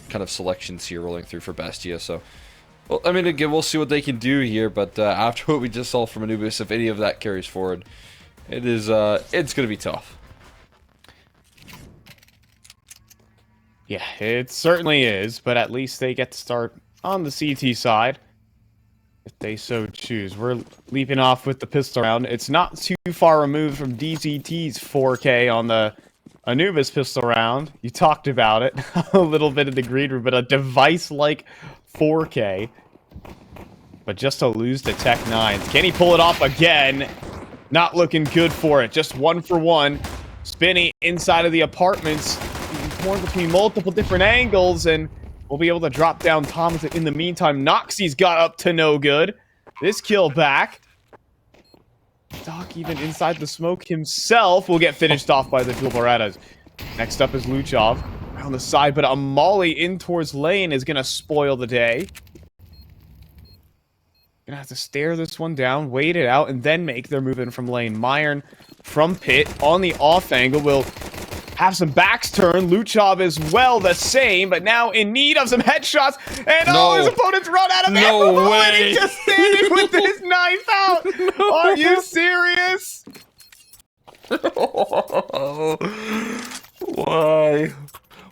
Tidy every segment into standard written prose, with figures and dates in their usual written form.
kind of selections here rolling through for BESTIA. So, well, I mean, again, we'll see what they can do here. But after what we just saw from Anubis, if any of that carries forward, it's gonna be tough. Yeah, it certainly is, but at least they get to start on the CT side, if they so choose. We're leaping off with the pistol round. It's not too far removed from DZT's 4K on the Anubis pistol round. You talked about it a little bit in the green room, but a device-like 4K. But just to lose to Tech 9s. Can he pull it off again? Not looking good for it. Just 1 for 1. Spinny inside of the apartments. Torn between multiple different angles, and we'll be able to drop down Thomas. In the meantime, Noxie's got up to no good. This kill back. Doc even inside the smoke himself will get finished off by the dual Berettas. Next up is Luchov around the side, but a molly in towards lane is going to spoil the day. Gonna have to stare this one down, wait it out, and then make their move in from lane. Myron from pit on the off angle will have some backs turn. Luchov as well, the same, but now in need of some headshots. And oh, his opponent's run out of ammo. No way. And he's just standing with his knife out. No. Are you serious? Why?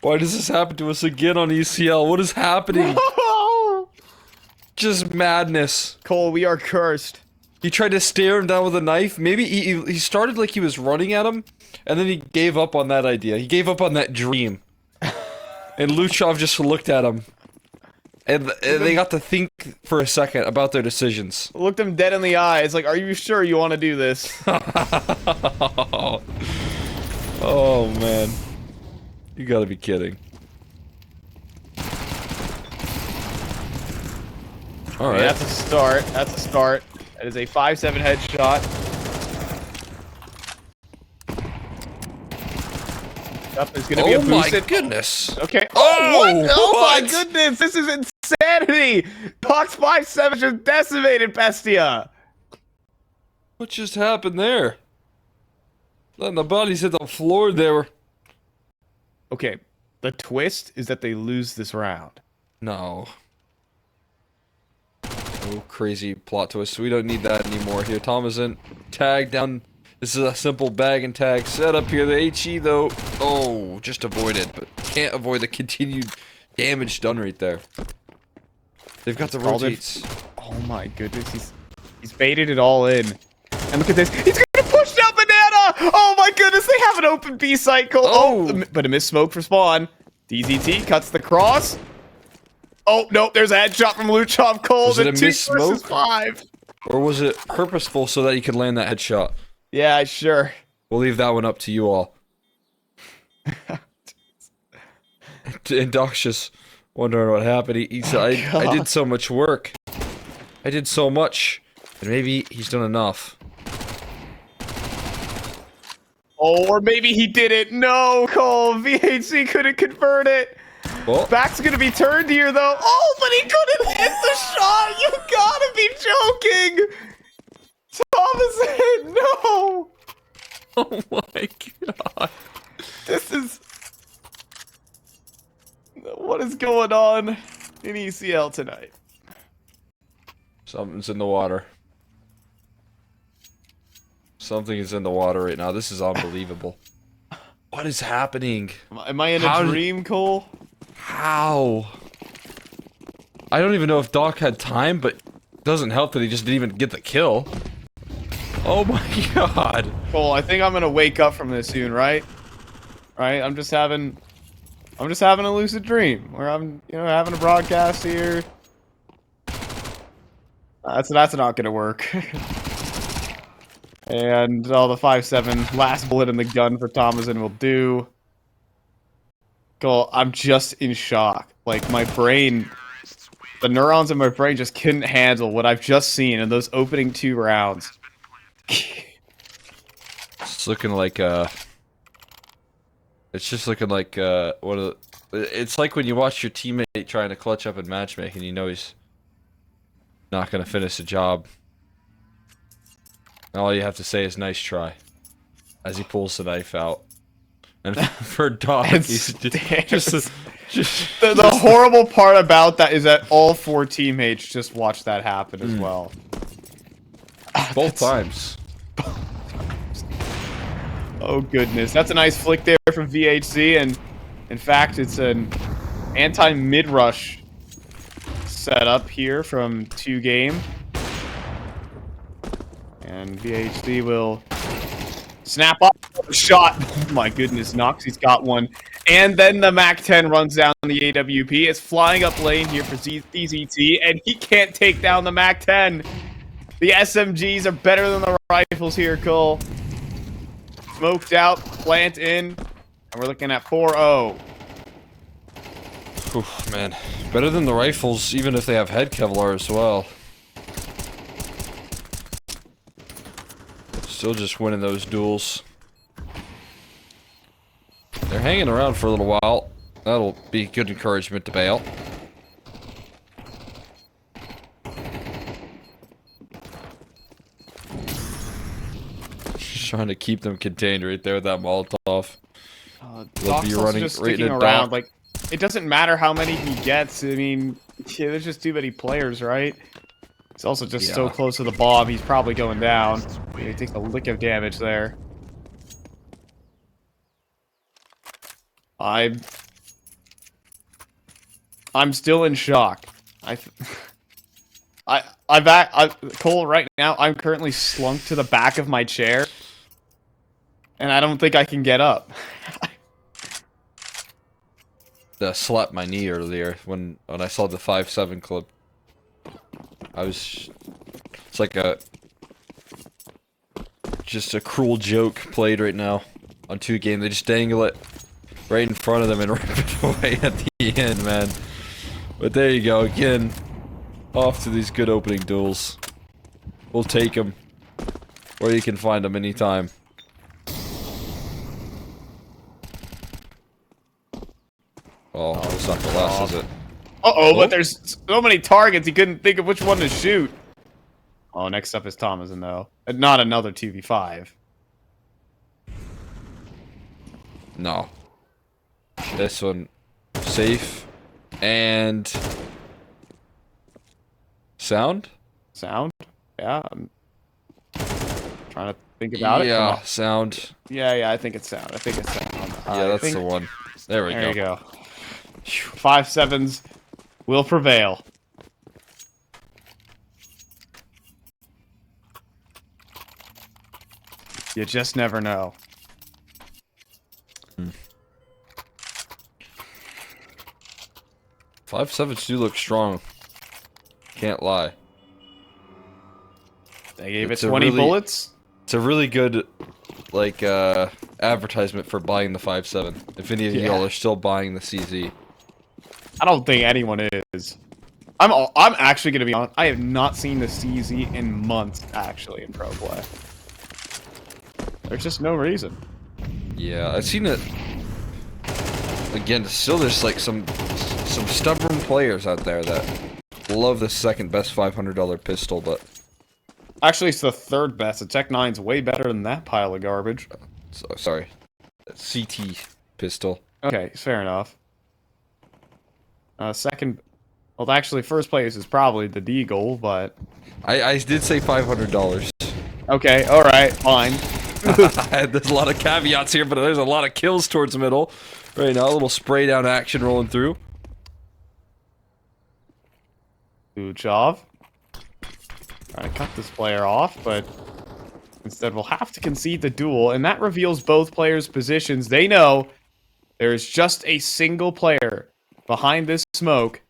Why does this happen to us again on ECL? What is happening? Just madness. Cole, we are cursed. He tried to stare him down with a knife. Maybe he started like he was running at him, and then he gave up on that idea. He gave up on that dream. And Luchov just looked at him. And they got to think for a second about their decisions. Looked him dead in the eye. It's like, are you sure you want to do this? Oh, man. You gotta be kidding. Alright. That's a start. That's a start. That is a 5-7 headshot. Up is gonna be a boosted. Oh my goodness! Okay. Oh, what? Oh what? my goodness! This is insanity! Box 5-7 just decimated Bestia. What just happened there? Letting the bodies hit the floor there. Okay, the twist is that they lose this round. No. Oh, crazy plot twist. We don't need that anymore here. Tom isn't tagged down. This is a simple bag and tag setup here. The HE, though, oh, just avoided, but can't avoid the continued damage done right there. They've got the rotates. Oh my goodness, he's baited it all in. And look at this. He's gonna push down Banana! Oh my goodness, they have an open B site, Cole. Oh, but a missed smoke for spawn. DZT cuts the cross. Oh, nope, there's a headshot from Luchov. Cole. Was it a missed smoke? 5. Or was it purposeful so that he could land that headshot? Yeah, sure. We'll leave that one up to you all. And Doc's just wondering what happened. He said, I did so much work. I did so much. And maybe he's done enough. Oh, or maybe he didn't. No, Cole. VHC couldn't convert it. Well, Back's gonna be turned here, though. Oh, but he couldn't hit the shot. You gotta be joking. Thomas, no. oh my god. This is... What is going on in ECL tonight? Something's in the water. Something is in the water right now. This is unbelievable. What is happening? Am I in a dream, Cole? How? I don't even know if Doc had time, but it doesn't help that he just didn't even get the kill. Oh my god. Cole, I think I'm gonna wake up from this soon, right? Right? I'm just having a lucid dream where I'm, having a broadcast here. That's not gonna work. And all the 5-7 last bullet in the gun for Thomason will do. Cole, I'm just in shock. Like, my brain, the neurons in my brain just couldn't handle what I've just seen in those opening 2 rounds. It's looking like it's just looking like one of it's like when you watch your teammate trying to clutch up in matchmaking, you know he's not gonna finish the job. All you have to say is nice try as he pulls the knife out. And for Doc, And he's stairs. just The horrible part about that is that all 4 teammates just watched that happen as well. both times. Oh goodness, that's a nice flick there from VHC, and in fact, it's an anti-mid rush setup here from 2Game, and VHC will snap up a shot. Oh my goodness, Noxie's got one, and then the MAC-10 runs down the AWP. It's flying up lane here for ZZT, and he can't take down the MAC-10. The SMGs are better than the rifles here, Cole. Smoked out, plant in, and we're looking at 4-0. Oof, man. Better than the rifles, even if they have head Kevlar as well. Still just winning those duels. They're hanging around for a little while. That'll be good encouragement to bail. Just trying to keep them contained right there with that Molotov. They'll be running right in a around. dock. Like, it doesn't matter how many he gets. I mean, yeah, there's just too many players, right? He's also just so close to the bomb. He's probably going down. He takes a lick of damage there. I'm still in shock. Cole, right now, I'm currently slunk to the back of my chair, and I don't think I can get up. Slapped my knee earlier when I saw the 5.7 clip. It's like just a cruel joke played right now on 2Game. They just dangle it right in front of them and rip it away at the end, man. But there you go, again, off to these good opening duels. We'll take them, or you can find them anytime. Oh, it's not the last, is it? Uh-oh, but there's so many targets, he couldn't think of which one to shoot. Oh, next up is Thomason, though. Not another 2v5. No. This one, safe, and... Sound? Sound? Yeah, I'm trying to think about it. Yeah, sound. Yeah, I think it's sound. Yeah, that's the one. There we go. There you go. 5.7s will prevail. You just never know. 5.7s do look strong. Can't lie. They gave it 20 bullets. It's a really good, like, advertisement for buying the 5.7. If any of y'all are still buying the CZ. I don't think anyone is. I'm actually gonna be honest. I have not seen the CZ in months, actually, in pro play. There's just no reason. Yeah, I've seen it. Again, still there's like some stubborn players out there that love the second best $500 pistol, but actually it's the third best. The Tech 9's way better than that pile of garbage. Sorry, CT pistol. Okay, fair enough. Second, well, actually, first place is probably the Deagle, but I did say $500. okay, all right, fine. There's a lot of caveats here, but there's a lot of kills towards the middle. Right now, a little spray down action rolling through. Uchov. Trying to cut this player off, but instead we'll have to concede the duel, and that reveals both players' positions. They know there's just a single player behind this smoke,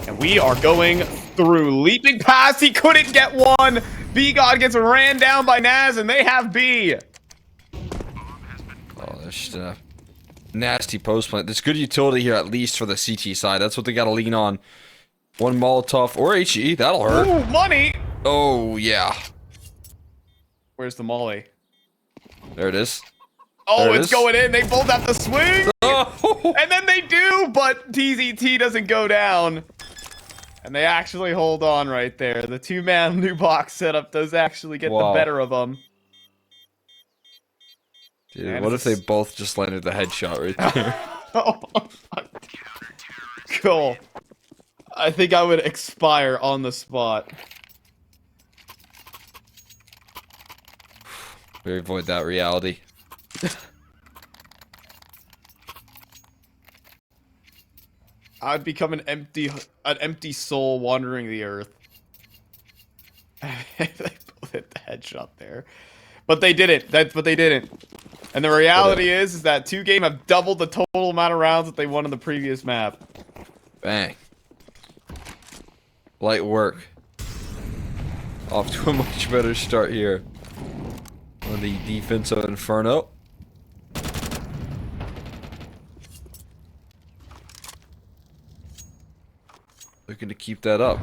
and we are going through. Leaping past, he couldn't get one. B-God gets ran down by Naz, and they have B. Oh, there's just a nasty post plant. There's good utility here, at least for the CT side. That's what they gotta lean on. One Molotov or HE, that'll hurt. Ooh, money! Oh, yeah. Where's the molly? There it is. Oh, it's going in. They both have to swing. Oh. And then they do, but TZT doesn't go down. And they actually hold on right there. The two-man new box setup does actually get the better of them. Dude, And what if they it's both just landed the headshot right there? Oh, cool. I think I would expire on the spot. We avoid that reality. I'd become an empty soul wandering the earth. They both hit the headshot there, but they didn't. But they didn't. And the reality is that 2Game have doubled the total amount of rounds that they won in the previous map. Bang. Light work. Off to a much better start here on the defense of Inferno. Looking to keep that up.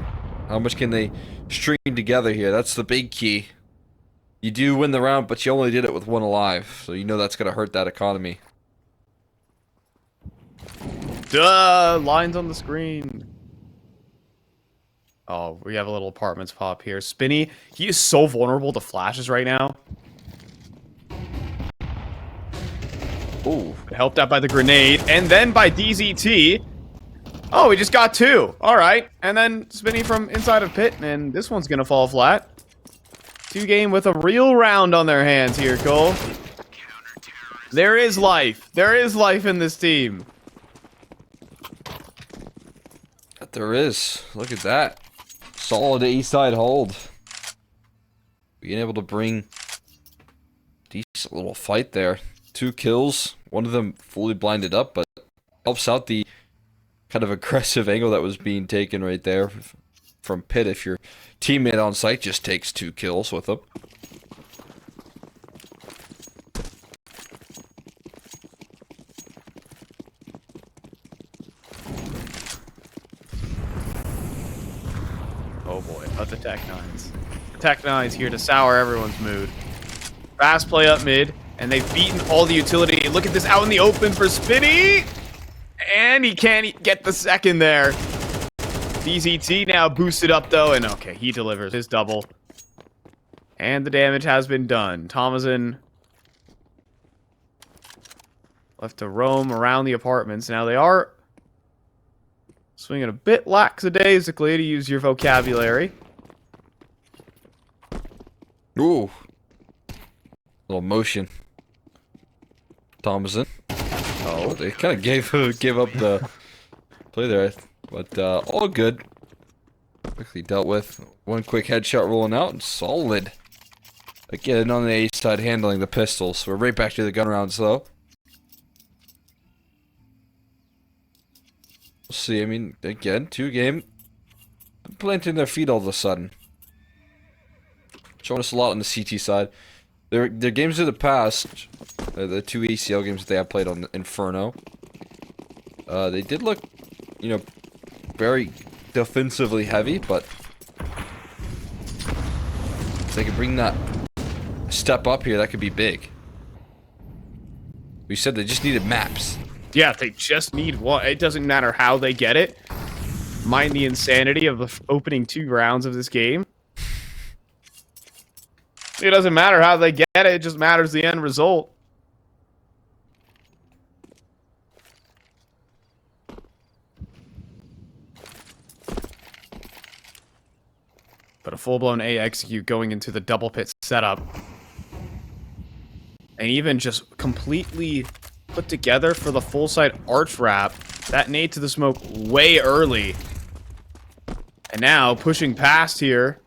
How much can they string together here? That's the big key. You do win the round, but you only did it with one alive, so you know that's gonna hurt that economy. Duh! Lines on the screen. Oh, we have a little apartments pop here. Spinny, he is so vulnerable to flashes right now. Ooh. Helped out by the grenade, and then by DZT. Oh, we just got 2. Alright. And then Spinny from inside of pit, and this one's gonna fall flat. 2Game with a real round on their hands here, Cole. There is life. There is life in this team. There is. Look at that. Solid A-side hold. Being able to bring decent little fight there. 2 kills. One of them fully blinded up, but helps out the kind of aggressive angle that was being taken right there from pit. If your teammate on site just takes 2 kills with them. Oh boy, about the Tech-9s. Tech-9's here to sour everyone's mood. Fast play up mid, and they've beaten all the utility. Look at this out in the open for Spinny! And he can't get the second there. DZT now boosted up though, and okay, he delivers his double. And the damage has been done. Thomason left to roam around the apartments. Now they are swinging a bit lackadaisically, to use your vocabulary. Ooh. Little motion. Thomason. Oh, they kind of gave up the play there, but all good. Quickly dealt with. One quick headshot rolling out, and solid. Again, on the A side, handling the pistols. We're right back to the gun rounds, though. We'll see. I mean, again, 2Game. Planting their feet all of a sudden. Showing us a lot on the CT side. Their games of the past, the 2 ESL games that they have played on Inferno, they did look, you know, very defensively heavy, but if they could bring that step up here, that could be big. We said they just needed maps. Yeah, they just need one. It doesn't matter how they get it. Mind the insanity of the opening 2 rounds of this game. It doesn't matter how they get it, it just matters the end result. But a full-blown A execute going into the double pit setup. And even just completely put together for the full side arch wrap. That nade to the smoke way early. And now pushing past here.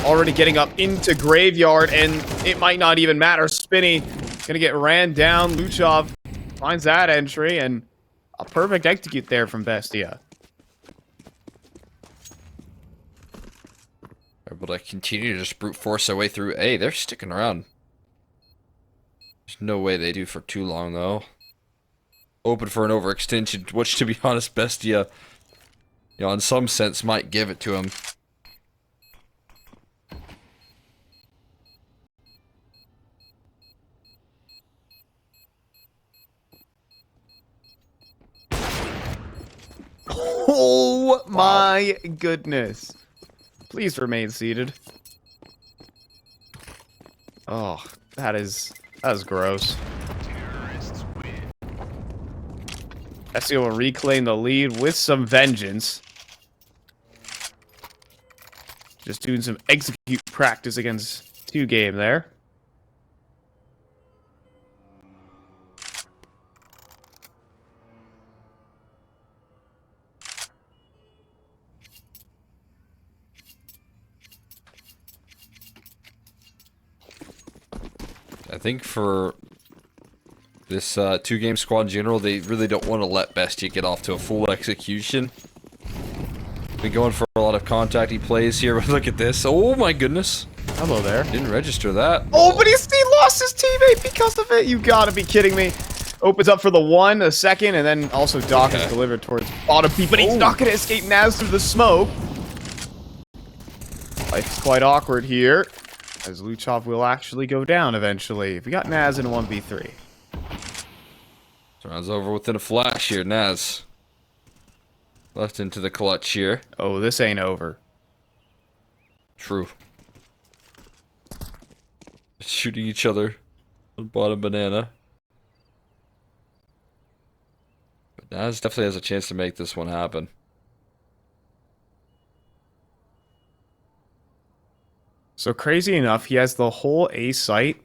Already getting up into Graveyard, and it might not even matter. Spinny gonna get ran down. Luchov finds that entry, and a perfect execute there from Bestia. Able to continue to just brute force their way through A. They're sticking around. There's no way they do for too long, though. Open for an overextension, which, to be honest, Bestia, you know, in some sense, might give it to him. Oh my goodness. Please remain seated. Oh, that is gross. BESTIA will reclaim the lead with some vengeance. Just doing some execute practice against 2 game there. I think for this 2-game squad in general, they really don't want to let BESTIA get off to a full execution. Been going for a lot of contacty plays here, but look at this. Oh my goodness. Hello there. Didn't register that. Oh, but he lost his teammate because of it. You gotta be kidding me. Opens up for the 1, a second, and then also Doc is delivered towards bottom P, but he's not gonna escape Naz through the smoke. Life's quite awkward here, as Luchov will actually go down eventually. We got Naz in a 1v3. Round's over within a flash here. Naz left into the clutch here. Oh, this ain't over. True. Shooting each other on bottom banana. But Naz definitely has a chance to make this one happen. So crazy enough, he has the whole A site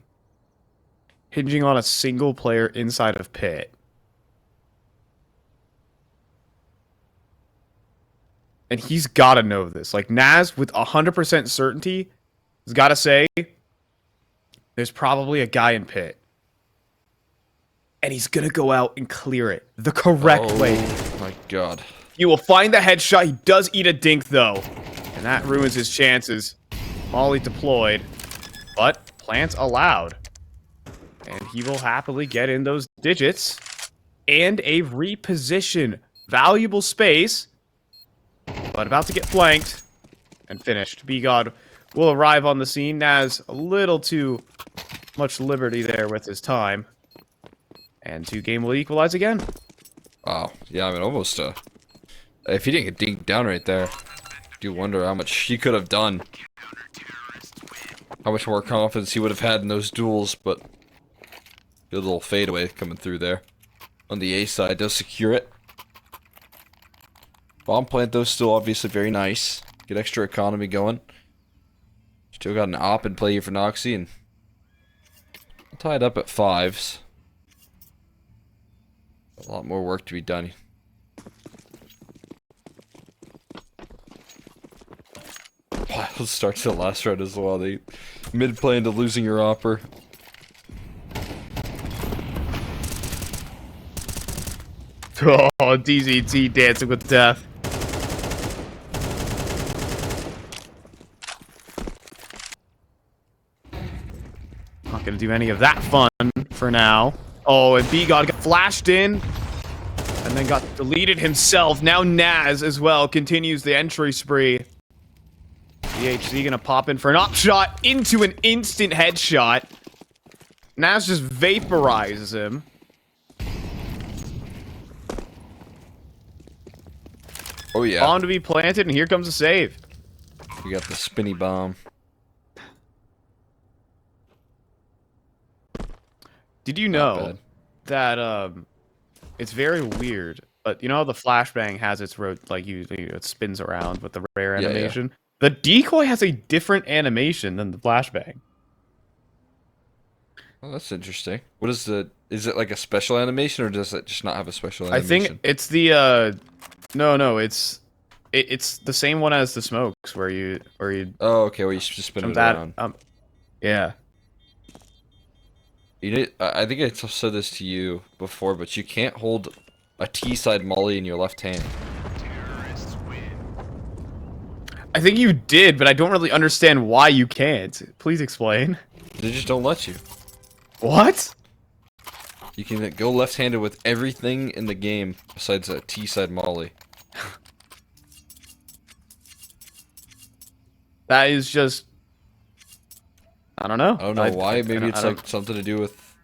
hinging on a single player inside of pit. And he's got to know this. Like, Naz, with 100% certainty, has got to say, there's probably a guy in pit. And he's going to go out and clear it the correct way. Oh my god. He will find the headshot. He does eat a dink, though. And that ruins his chances. Molly deployed. But plants allowed. And he will happily get in those digits. And a reposition. Valuable space. But about to get flanked and finished. B-God will arrive on the scene. Naz a little too much liberty there with his time. And 2-game will equalize again. Wow. Yeah, I mean, almost, if he didn't get dinked down right there, I do wonder how much he could have done. How much more confidence he would have had in those duels, but good little fadeaway coming through there. On the A side, does secure it. Bomb plant, though, still obviously very nice. Get extra economy going. Still got an op in play here for Noxie, and tied up at 5s. A lot more work to be done. Wild start to the last round as well. They mid play into losing your opper. Oh, DZT dancing with death. Not gonna do any of that fun for now. Oh, and B-God got flashed in. And then got deleted himself. Now Naz as well continues the entry spree. DHZ gonna pop in for an op shot into an instant headshot. Naz just vaporizes him. Oh yeah. Bomb to be planted, and here comes a save. We got the spinny bomb. Did you know that it's very weird, but you know how the flashbang has its usually it spins around with the rare animation? Yeah. The decoy has a different animation than the flashbang. Oh, that's interesting. What is is it like a special animation, or does it just not have a special animation? I think it's the no, it's the same one as the smokes where you oh, okay, well you just spin it around. Yeah. I think I said this to you before, but you can't hold a T-side molly in your left hand. I think you did, but I don't really understand why you can't. Please explain. They just don't let you. What? You can go left-handed with everything in the game besides a T-side molly. That is just... I don't know. I don't know why. Maybe it's like something to do with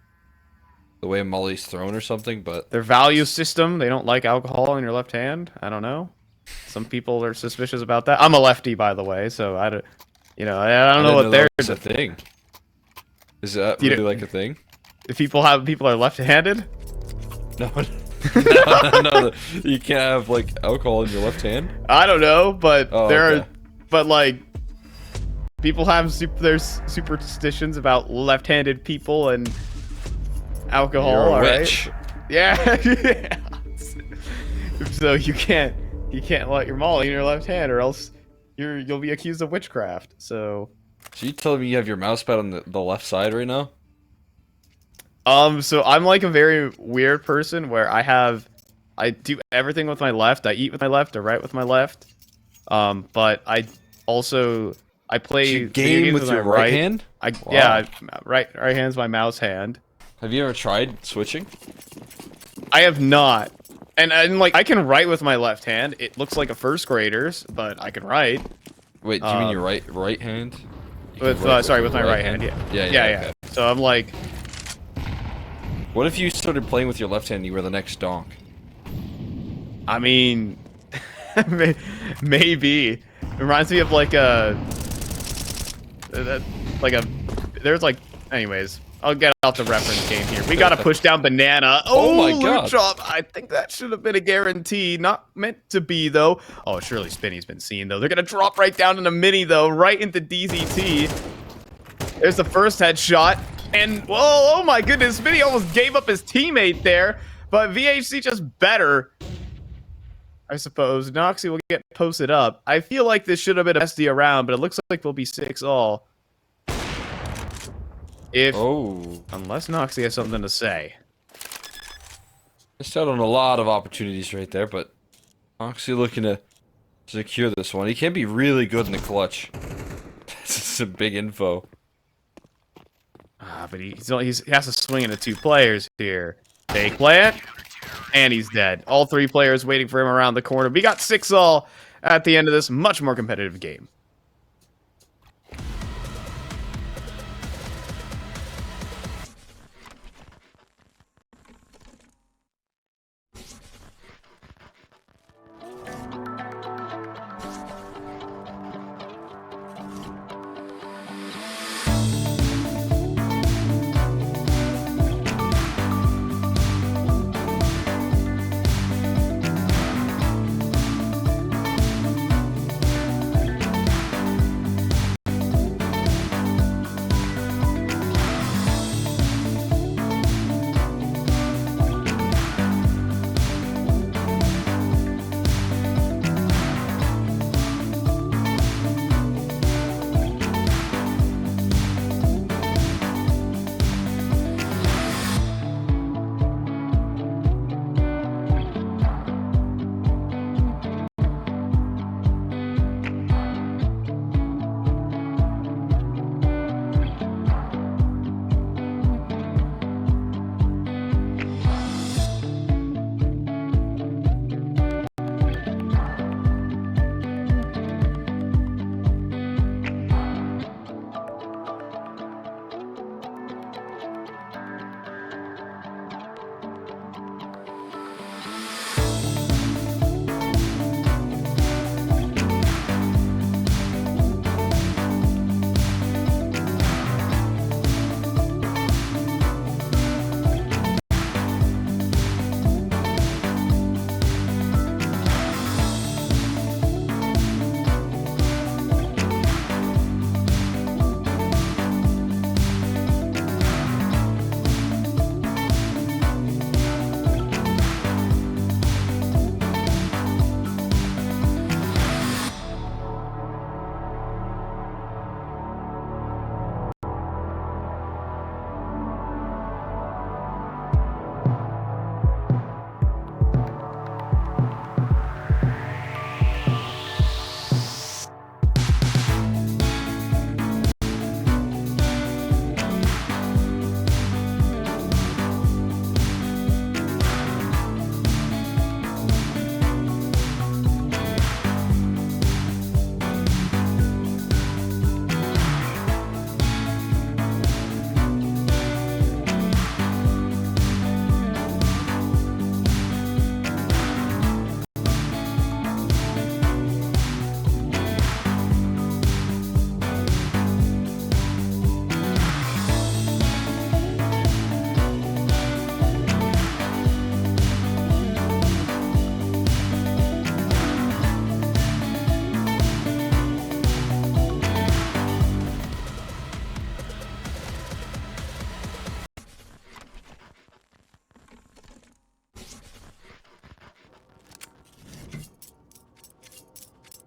the way a molly's thrown or something, but... Their value system, they don't like alcohol in your left hand. I don't know. Some people are suspicious about that. I'm a lefty, by the way, so I don't know what they're... It's a thing. Is that really like a thing? If people are left-handed? No, No, you can't have like alcohol in your left hand. I don't know, but Oh, there okay. are, but like, people have there's superstitions about left-handed people and alcohol. You're a all right? witch. Yeah. Yeah. So you can't let your molly in your left hand, or else you'll be accused of witchcraft. So. So you telling me you have your mouse pad on the left side right now? So I'm like a very weird person where I do everything with my left. I eat with my left, I write with my left. But I play You video game games with your my right hand? I Wow. yeah, right hand's my mouse hand. Have you ever tried switching? I have not. And like I can write with my left hand. It looks like a first grader's, but I can write. Wait, do you mean your right hand? You can With write sorry, with my your right hand. Yeah. Yeah, okay. So I'm like, What if you started playing with your left hand and you were the next donk? I mean, maybe. It reminds me of like there's like, anyways, I'll get out the reference game here. We got to push down banana. Oh my loot God. drop. I think that should have been a guarantee. Not meant to be, though. Oh, surely Spinny's been seen, though. They're going to drop right down in a mini, though, right into DZT. There's the first headshot. And, whoa, oh my goodness, Spinny almost gave up his teammate there. But VHC just better, I suppose. Noxy will get posted up. I feel like this should have been a BESTIA round, but it looks like we'll be 6-all. Unless Noxy has something to say. Missed out on a lot of opportunities right there, but Oxy looking to secure this one. He can be really good in the clutch. This is some big info. But he has to swing into 2 players here. Fake plant, and he's dead. All 3 players waiting for him around the corner. We got 6-all at the end of this much more competitive game.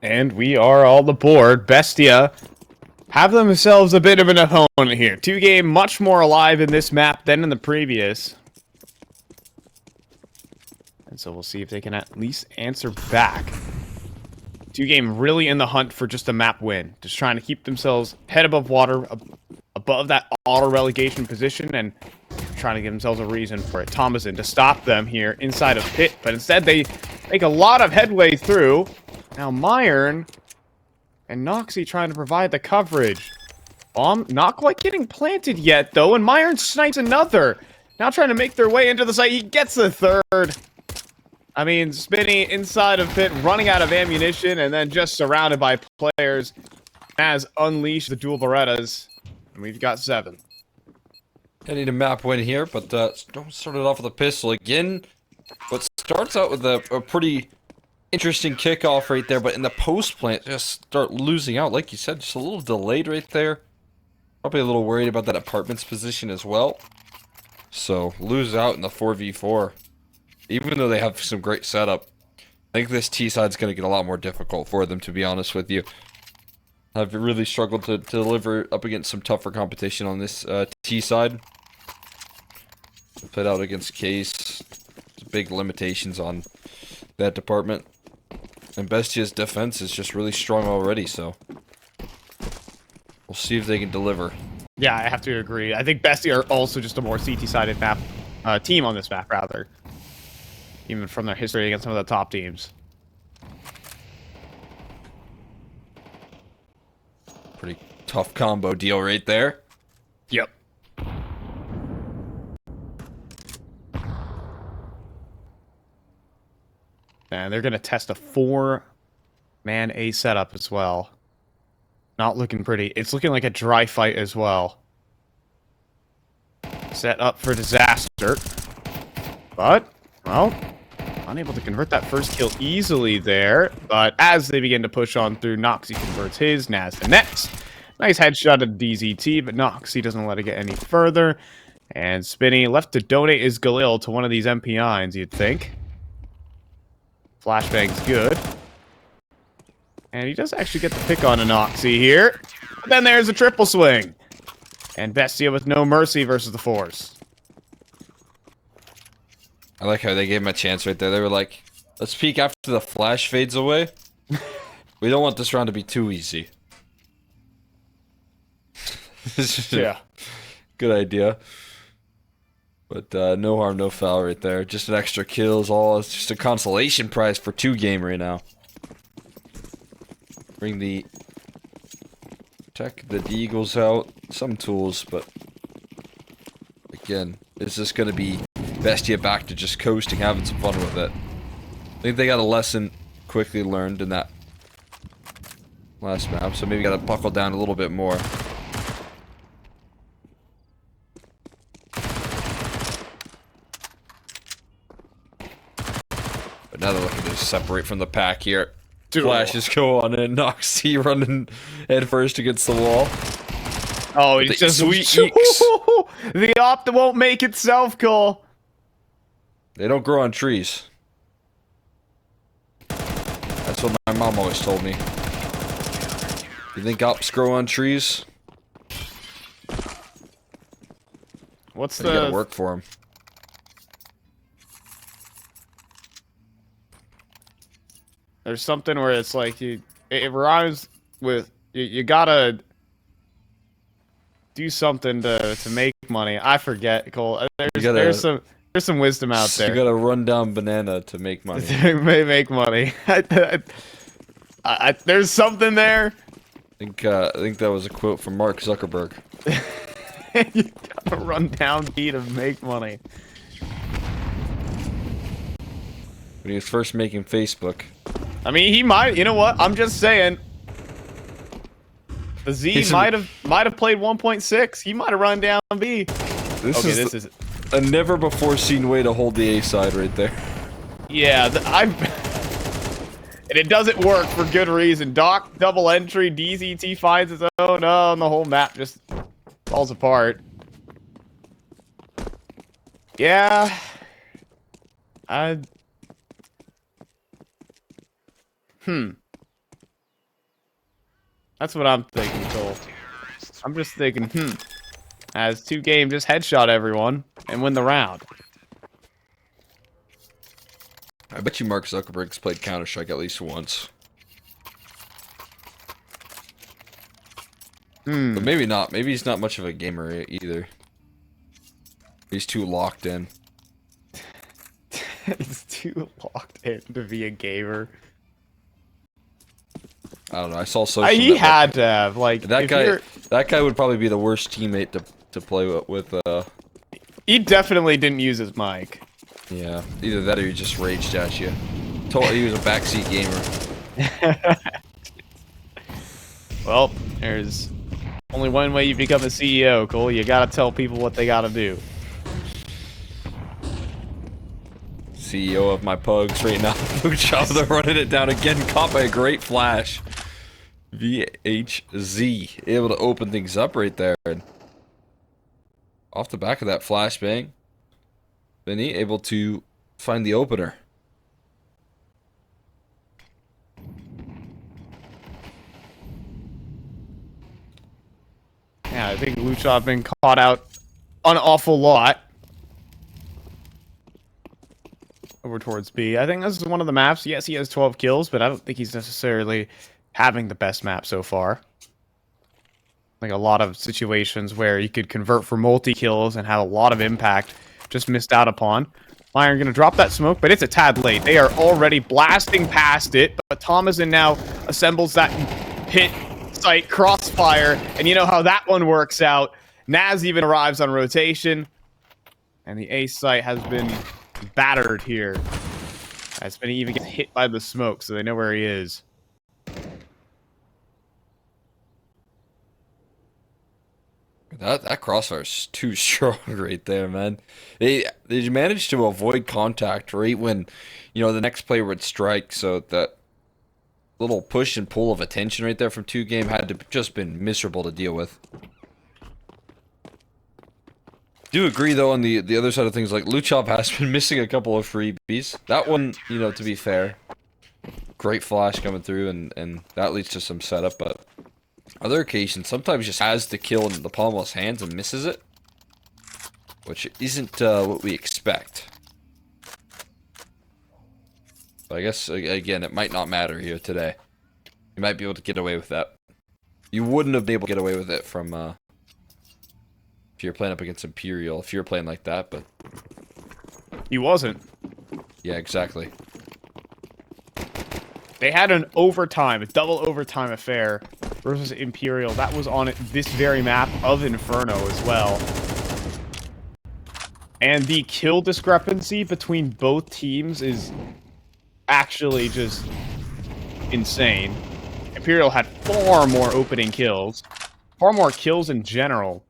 And we are all aboard. Bestia have themselves a bit of an opponent here. 2-game much more alive in this map than in the previous. And so we'll see if they can at least answer back. 2-game really in the hunt for just a map win. Just trying to keep themselves head above water, above that auto-relegation position, and trying to give themselves a reason for it. Thomason to stop them here inside of pit, but instead they make a lot of headway through. Now Myron and Noxie trying to provide the coverage. Bomb not quite getting planted yet, though, and Myron snipes another. Now trying to make their way into the site. He gets the third. I mean, Spinny inside of pit, running out of ammunition, and then just surrounded by players, has unleashed the dual Berettas, and we've got 7. I need a map win here, but don't start it off with a pistol again. But starts out with a pretty interesting kickoff right there, but in the post plant, just start losing out. Like you said, just a little delayed right there. Probably a little worried about that apartments position as well. So, lose out in the 4v4. Even though they have some great setup, I think this T side's going to get a lot more difficult for them, to be honest with you. I've really struggled to deliver up against some tougher competition on this T side. Played out against Case. There's big limitations on that department. And Bestia's defense is just really strong already, so we'll see if they can deliver. Yeah, I have to agree. I think Bestia are also just a more CT-sided map team on this map, rather. Even from their history against some of the top teams. Pretty tough combo deal right there. Yep. And they're going to test a 4-man A setup as well. Not looking pretty. It's looking like a dry fight as well. Set up for disaster. But, well, unable to convert that first kill easily there. But as they begin to push on through, Noxie converts his, Naz the next. Nice headshot at DZT, but Noxie doesn't let it get any further. And Spinny left to donate his Galil to one of these MP9s, you'd think. Flashbang's good. And he does actually get the pick on Noxie here. But then there's a triple swing. And Bestia with no mercy versus the Force. I like how they gave him a chance right there. They were like, let's peek after the flash fades away. We don't want this round to be too easy. Yeah. Good idea. But no harm, no foul right there. Just an extra kill is all. It's just a consolation prize for 2-game right now. Bring the tech, the Deagles out. Some tools, but again, is this going to be Bestia back to just coasting, having some fun with it? I think they got a lesson quickly learned in that last map, so maybe got to buckle down a little bit more. But now they're looking to separate from the pack here. Flashes go on and Noxie running head first against the wall. Oh, it's just sweet the Opta won't make itself, Cole. They don't grow on trees. That's what my mom always told me. You think ops grow on trees? What's then you gotta work for them. There's something where it's like it rhymes with you gotta do something to make money. I forget, Cole. There's some wisdom out there. You gotta run down banana to make money. Make money. There's something there. I think that was a quote from Mark Zuckerberg. You gotta run down B to make money. When he was first making Facebook. I mean, he might. You know what? I'm just saying. The Z might have played 1.6. He might have run down B. This is a never before seen way to hold the A side right there. Yeah, and it doesn't work for good reason. Doc double entry, DZT finds his own. Oh, and the whole map just falls apart. Yeah. That's what I'm thinking, Cole. I'm just thinking, as 2Game, just headshot everyone and win the round. I bet you Mark Zuckerberg's played Counter-Strike at least once. But maybe not. Maybe he's not much of a gamer either. He's too locked in. He's too locked in to be a gamer. I don't know. I saw social. He had to have like that guy. That guy would probably be the worst teammate to play with. He definitely didn't use his mic. Yeah, either that or he just raged at you. Told he was a backseat gamer. Well, there's only one way you become a CEO, Cole. You gotta tell people what they gotta do. CEO of my pugs right now. They're running it down again. Caught by a great flash. VHZ able to open things up right there. And off the back of that flashbang, Vinny able to find the opener. Yeah, I think Luchov been caught out an awful lot. Over towards B. I think this is one of the maps. Yes, he has 12 kills, but I don't think he's necessarily having the best map so far. Like a lot of situations where you could convert for multi-kills and have a lot of impact just missed out upon. Iron gonna drop that smoke, but it's a tad late. They are already blasting past it, but Thomason now assembles that hit site crossfire, and you know how that one works out. Naz even arrives on rotation, and the A site has been battered here. As Benny even gets hit by the smoke, so they know where he is. That crossfire's too strong right there, man. They managed to avoid contact right when, you know, the next player would strike, so that little push and pull of attention right there from 2Game had to just been miserable to deal with. Do agree though on the other side of things, like Luchov has been missing a couple of freebies. That one, you know, to be fair, great flash coming through and that leads to some setup, but other occasions sometimes just has the kill in the palm of his hands and misses it, which isn't what we expect. But I guess again it might not matter here today. You might be able to get away with that. You wouldn't have been able to get away with it from if you're playing up against Imperial, if you're playing like that, but He wasn't. yeah, exactly. They had an overtime, a double overtime affair versus Imperial. That was on this very map of Inferno as well. And the kill discrepancy between both teams is actually just insane. Imperial had far more opening kills, far more kills in general.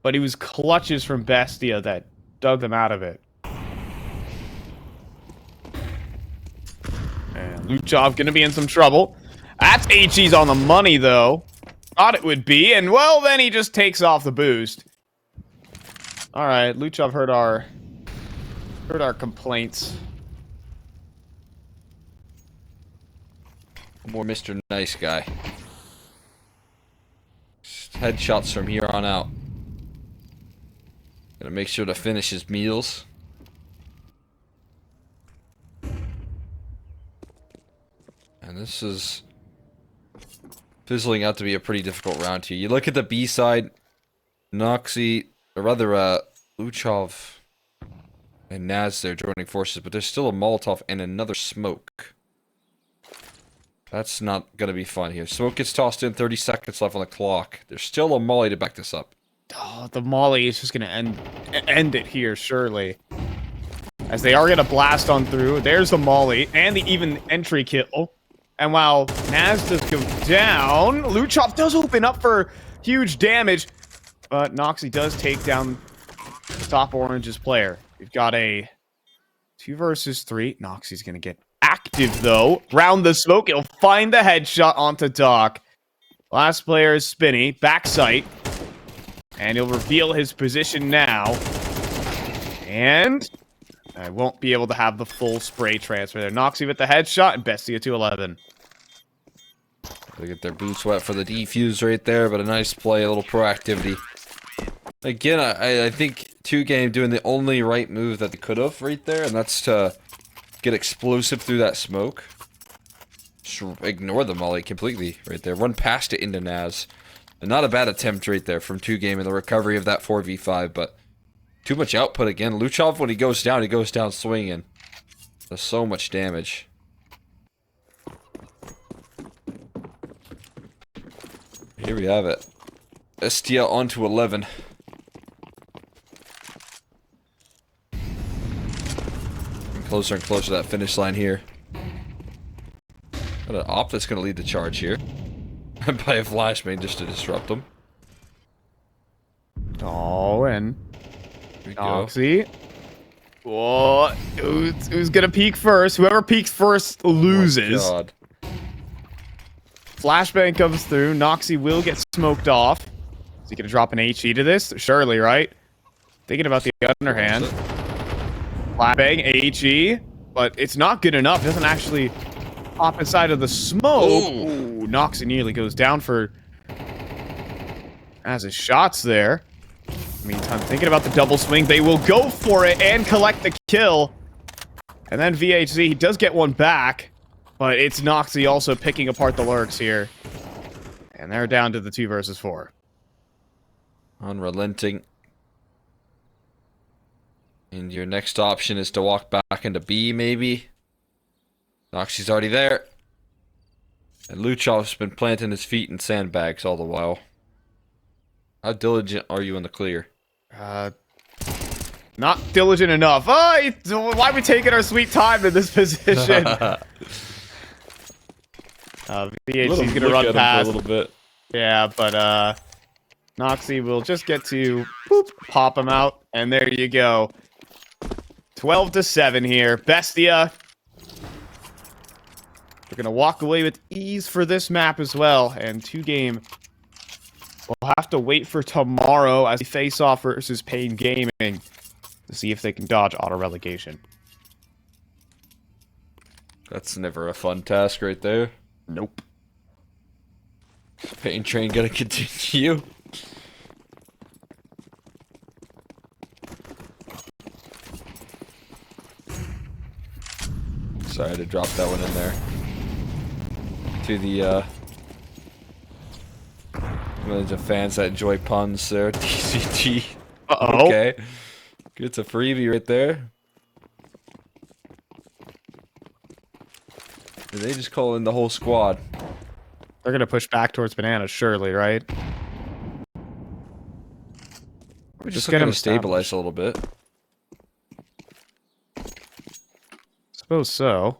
But it was clutches from Bestia that dug them out of it. And Luchov gonna be in some trouble. That's HE's on the money, though. Thought it would be, and well, then he just takes off the boost. Alright, Luchov heard our complaints. More Mr. Nice Guy. Just headshots from here on out. Gotta make sure to finish his meals. And this is fizzling out to be a pretty difficult round here. You look at the B side, Noxy, or rather, Luchov and Naz there joining forces, but there's still a Molotov and another smoke. That's not gonna be fun here. Smoke gets tossed in, 30 seconds left on the clock. There's still a molly to back this up. Oh, the molly is just gonna end it here, surely. As they are gonna blast on through. There's the molly and the even entry kill. And while Naz does go down, Luchov does open up for huge damage. But Noxy does take down the top Orange's player. We've got a 2 versus 3. Noxy's gonna get active though. Round the smoke, he'll find the headshot onto Doc. Last player is Spinny, backside. And he'll reveal his position now. And I won't be able to have the full spray transfer there. Noxy with the headshot and Bestia to 11. They get their boots wet for the defuse right there, but a nice play, a little proactivity. Again, I think 2Game doing the only right move that they could have right there, and that's to get explosive through that smoke. Just ignore the molly completely right there. Run past it into Naz. And not a bad attempt right there from 2Game in the recovery of that 4v5, but too much output again. Luchov, when he goes down swinging. Does so much damage. Here we have it. BESTIA onto 11. Closer and closer to that finish line here. Got an op that's going to lead the charge here. By a flashbang just to disrupt them. Oh, and Noxy. Whoa, who's going to peek first? Whoever peeks first loses. Oh, God. Flashbang comes through. Noxy will get smoked off. Is he going to drop an HE to this? Surely, right? Thinking about the underhand. Flashbang, HE. But it's not good enough. It doesn't actually pop inside of the smoke. Ooh, Noxy nearly goes down for... as his shots there. Meantime, thinking about the double swing. They will go for it and collect the kill. And then VHZ, he does get one back. But it's Noxy also picking apart the lurks here. And they're down to the 2 versus 4. Unrelenting. And your next option is to walk back into B, maybe. Noxy's already there. And Luchov's been planting his feet in sandbags all the while. How diligent are you in the clear? Not diligent enough. Oh, why are we taking our sweet time in this position? VHC's gonna run past a little bit. Yeah, but Noxy will just get to boop, pop him out, and there you go. 12-7 here. BESTIA. We're gonna walk away with ease for this map as well, and 2Game. We'll have to wait for tomorrow as we face off versus Pain Gaming to see if they can dodge auto relegation. That's never a fun task right there. Nope. Pain Train gonna continue. Sorry to drop that one in there. To the millions of fans that enjoy puns there. TCG. Uh-oh. Okay. It's a freebie right there. Did they just call in the whole squad? They're gonna push back towards Banana, surely, right? We're just gonna stabilize a little bit. Suppose so.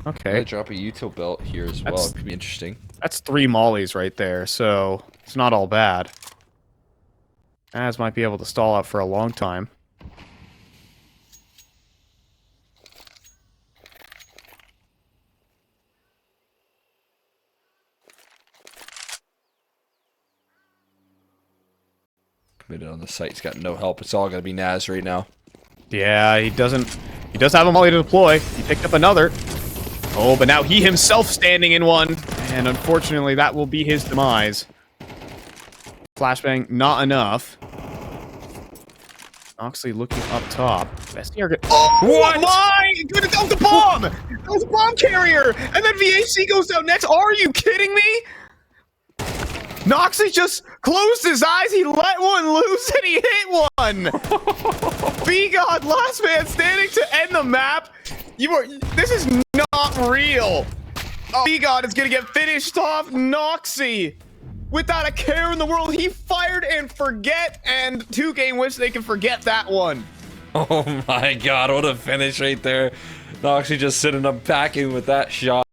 Okay. Drop a util belt here as well. It could be interesting. That's 3 mollies right there, so it's not all bad. Az might be able to stall out for a long time. Committed on the site. He's got no help. It's all gonna be Naz right now. Yeah, he does have a molly to deploy. He picked up another. Oh, but now he himself standing in one. And unfortunately, that will be his demise. Flashbang, not enough. Noxy looking up top. BESTIA are good. Oh, what? My! That was a bomb! That was a bomb carrier! And then VHC goes down next. Are you kidding me? Noxy just closed his eyes, he let one loose, and he hit one! B-God, last man standing to end the map. This is not real. Oh, B-God is gonna get finished off. Noxy, without a care in the world, he fired and forget, and 2Game wish they can forget that one. Oh my God, what a finish right there. Noxy just sitting up packing with that shot.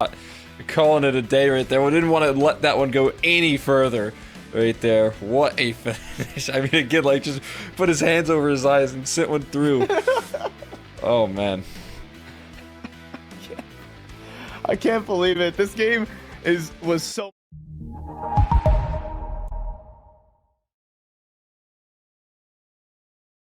Calling it a day right there. We didn't want to let that one go any further right there. What a finish. I mean, again, like, just put his hands over his eyes and sit one through. Oh, man. I can't believe it. This game was so...